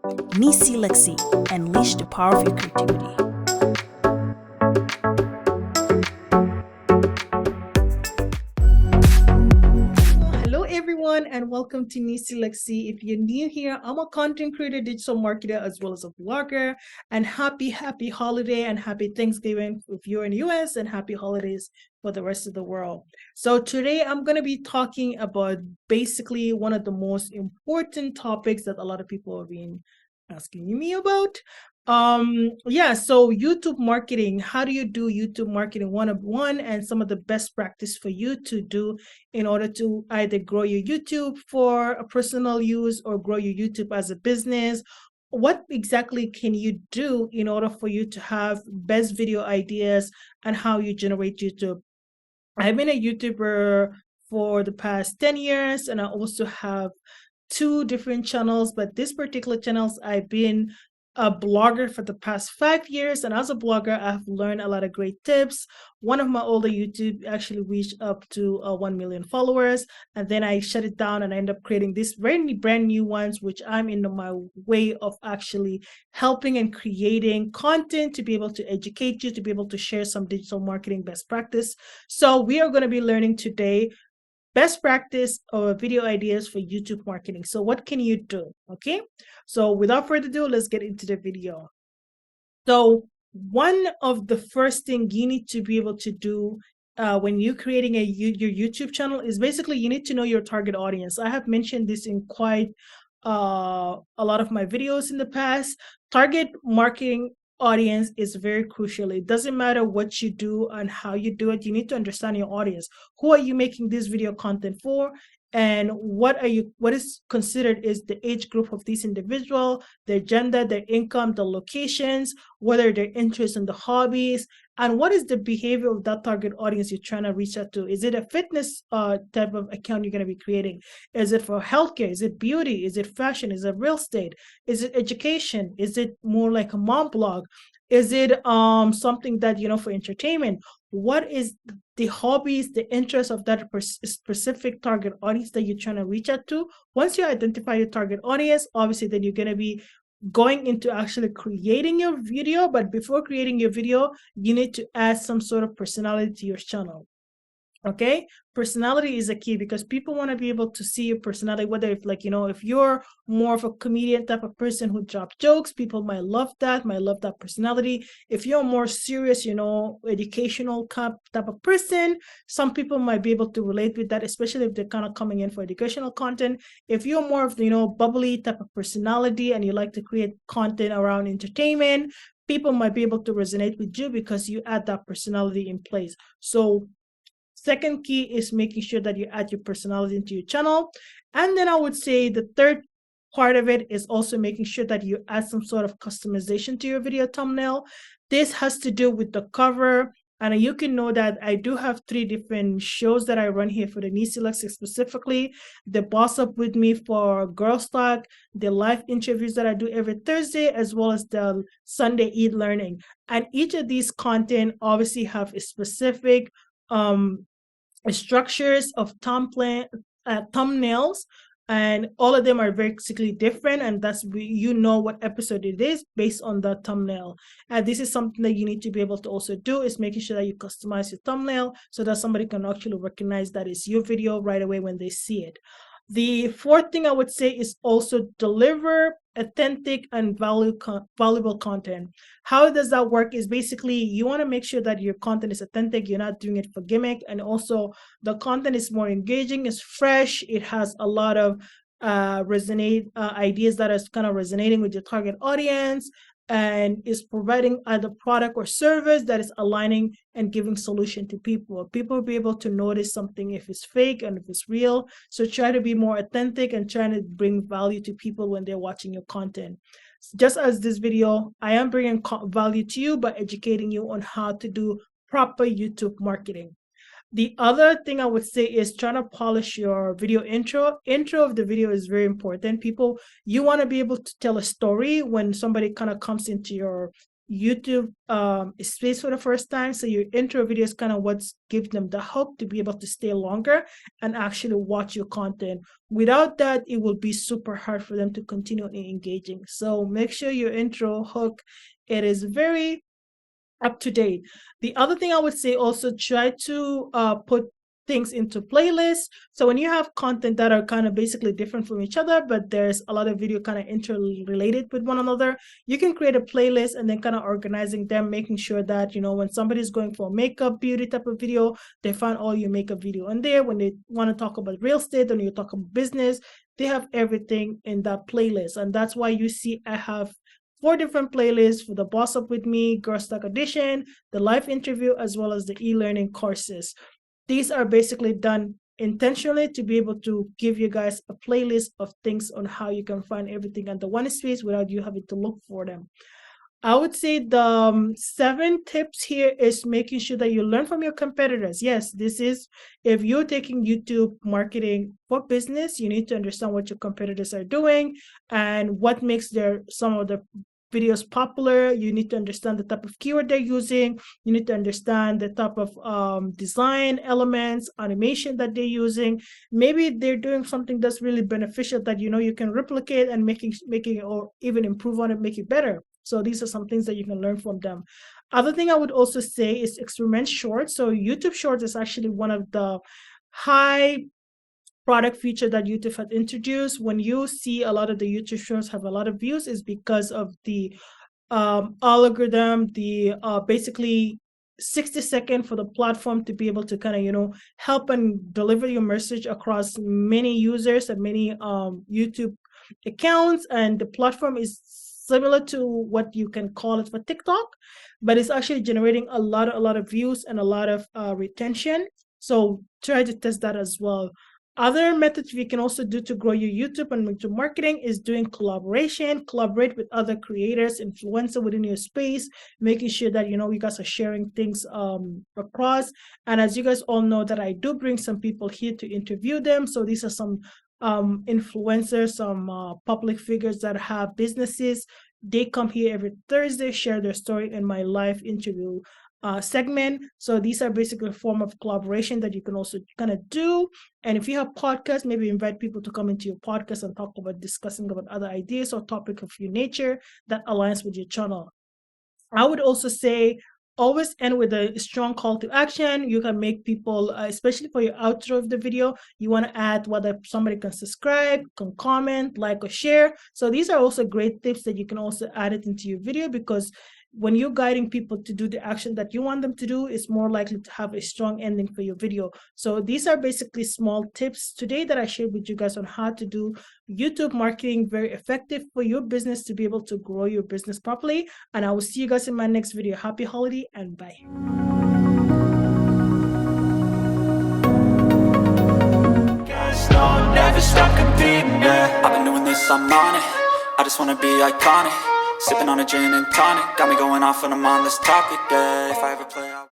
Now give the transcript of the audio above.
Neecee, Lexy, unleash the power of your creativity. Hello everyone and welcome to Neecee, Lexy. If you're new here, I'm a content creator, digital marketer, as well as a blogger. And happy holiday and happy Thanksgiving if you're in the US, and happy holidays for the rest of the world. So today I'm going to be talking about basically one of the most important topics that a lot of people have been asking me about. So YouTube marketing, how do you do YouTube marketing 101, and some of the best practice for you to do in order to either grow your YouTube for a personal use or grow your YouTube as a business. What exactly can you do in order for you to have best video ideas and how you generate YouTube? I've been a YouTuber for the past 10 years, and I also have two different channels, but this particular channels I've been a blogger for the past 5 years, and as a blogger I've learned a lot of great tips. One of my older YouTube actually reached up to 1 million followers, and then I shut it down and I end up creating these very brand new ones, which I'm in my way of actually helping and creating content to be able to educate you, to be able to share some digital marketing best practice. So we are going to be learning today best practice or video ideas for YouTube marketing. So what can you do? Okay, so without further ado, let's get into the video. So one of the first thing you need to be able to do when you're creating your YouTube channel is basically you need to know your target audience. I have mentioned this in quite a lot of my videos in the past. Target marketing audience is very crucial. It doesn't matter what you do and how you do it. You need to understand your audience. Who are you making this video content for? And what is considered is the age group of this individual, their gender, their income, the locations, whether their interest in the hobbies, and what is the behavior of that target audience you're trying to reach out to. Is it a fitness type of account you're going to be creating? Is it for healthcare? Is it beauty? Is it fashion? Is it real estate? Is it education? Is it more like a mom blog? Is it something that for entertainment? What is the hobbies, the interests of that specific target audience that you're trying to reach out to? Once you identify your target audience, obviously then you're going to be going into actually creating your video. But before creating your video, you need to add some sort of personality to your channel. Okay, personality is a key because people want to be able to see your personality, whether if you're more of a comedian type of person who drops jokes, people might love that personality. If you're more serious, educational type of person, some people might be able to relate with that, especially if they're kind of coming in for educational content. If you're more of bubbly type of personality and you like to create content around entertainment, people might be able to resonate with you because you add that personality in place. So second key is making sure that you add your personality into your channel. And then I would say the third part of it is also making sure that you add some sort of customization to your video thumbnail. This has to do with the cover. And you can know that I do have 3 different shows that I run here for the Neecee Lexy, specifically the Boss Up With Me for Girls Talk, the live interviews that I do every Thursday, as well as the Sunday Eat Learning. And each of these content obviously have a specific structures of thumbnails, and all of them are basically different, and that's what episode it is based on the thumbnail. And this is something that you need to be able to also do, is making sure that you customize your thumbnail so that somebody can actually recognize that it's your video right away when they see it. The fourth thing I would say is also deliver authentic and valuable content. How does that work is basically you want to make sure that your content is authentic, you're not doing it for gimmick, and also the content is more engaging, it's fresh, it has a lot of ideas that is kind of resonating with your target audience, and is providing either product or service that is aligning and giving solution to people. People will be able to notice something if it's fake and if it's real. So try to be more authentic and trying to bring value to people when they're watching your content. Just as this video, I am bringing value to you by educating you on how to do proper YouTube marketing. The other thing I would say is trying to polish your video intro. Intro of the video is very important. You want to be able to tell a story when somebody kind of comes into your YouTube space for the first time. So your intro video is kind of what's gives them the hook to be able to stay longer and actually watch your content. Without that, it will be super hard for them to continue engaging. So make sure your intro hook, it is very up to date. The other thing I would say, also try to put things into playlists. So when you have content that are kind of basically different from each other, but there's a lot of video kind of interrelated with one another, you can create a playlist and then kind of organizing them, making sure that, you know, when somebody's going for a makeup beauty type of video, they find all your makeup video in there. When they want to talk about real estate, when you talk about business, they have everything in that playlist. And that's why you see I have 4 different playlists for the Boss Up With Me, Girl Talk Edition, the live interview, as well as the e-learning courses. These are basically done intentionally to be able to give you guys a playlist of things on how you can find everything under one space without you having to look for them. I would say the 7 tips here is making sure that you learn from your competitors. Yes, this is if you're taking YouTube marketing for business, you need to understand what your competitors are doing and what makes some of the videos popular. You need to understand the type of keyword they're using. You need to understand the type of design elements, animation that they're using. Maybe they're doing something that's really beneficial that you know you can replicate and making or even improve on it, make it better. So these are some things that you can learn from them. Other thing I would also say is experiment shorts. So YouTube Shorts is actually one of the high product feature that YouTube had introduced. When you see a lot of the YouTube Shorts have a lot of views, is because of the algorithm, the basically 60-second for the platform to be able to kind of, you know, help and deliver your message across many users and many YouTube accounts. And the platform is similar to what you can call it for TikTok, but it's actually generating a lot of views and a lot of retention. So try to test that as well. Other methods we can also do to grow your YouTube and YouTube marketing is doing collaboration. Collaborate with other creators, influencer within your space, making sure that you know you guys are sharing things across. And as you guys all know, that I do bring some people here to interview them. So these are some influencers, some public figures that have businesses. They come here every Thursday, share their story in my live interview segment. So these are basically a form of collaboration that you can also kind of do. And if you have podcasts, maybe invite people to come into your podcast and talk about discussing about other ideas or topic of your nature that aligns with your channel. I would also say always end with a strong call to action. You can make people, especially for your outro of the video, you want to add whether somebody can subscribe, can comment, like, or share. So these are also great tips that you can also add it into your video, because when you're guiding people to do the action that you want them to do, it's more likely to have a strong ending for your video. So these are basically small tips today that I shared with you guys on how to do YouTube marketing very effective for your business to be able to grow your business properly. And I will see you guys in my next video. Happy holiday and bye. Never stop competing, yeah. I've been doing this, I'm on it. I just wanna be iconic. Sipping on a gin and tonic, got me going off when I'm on this topic, yeah. If I ever play out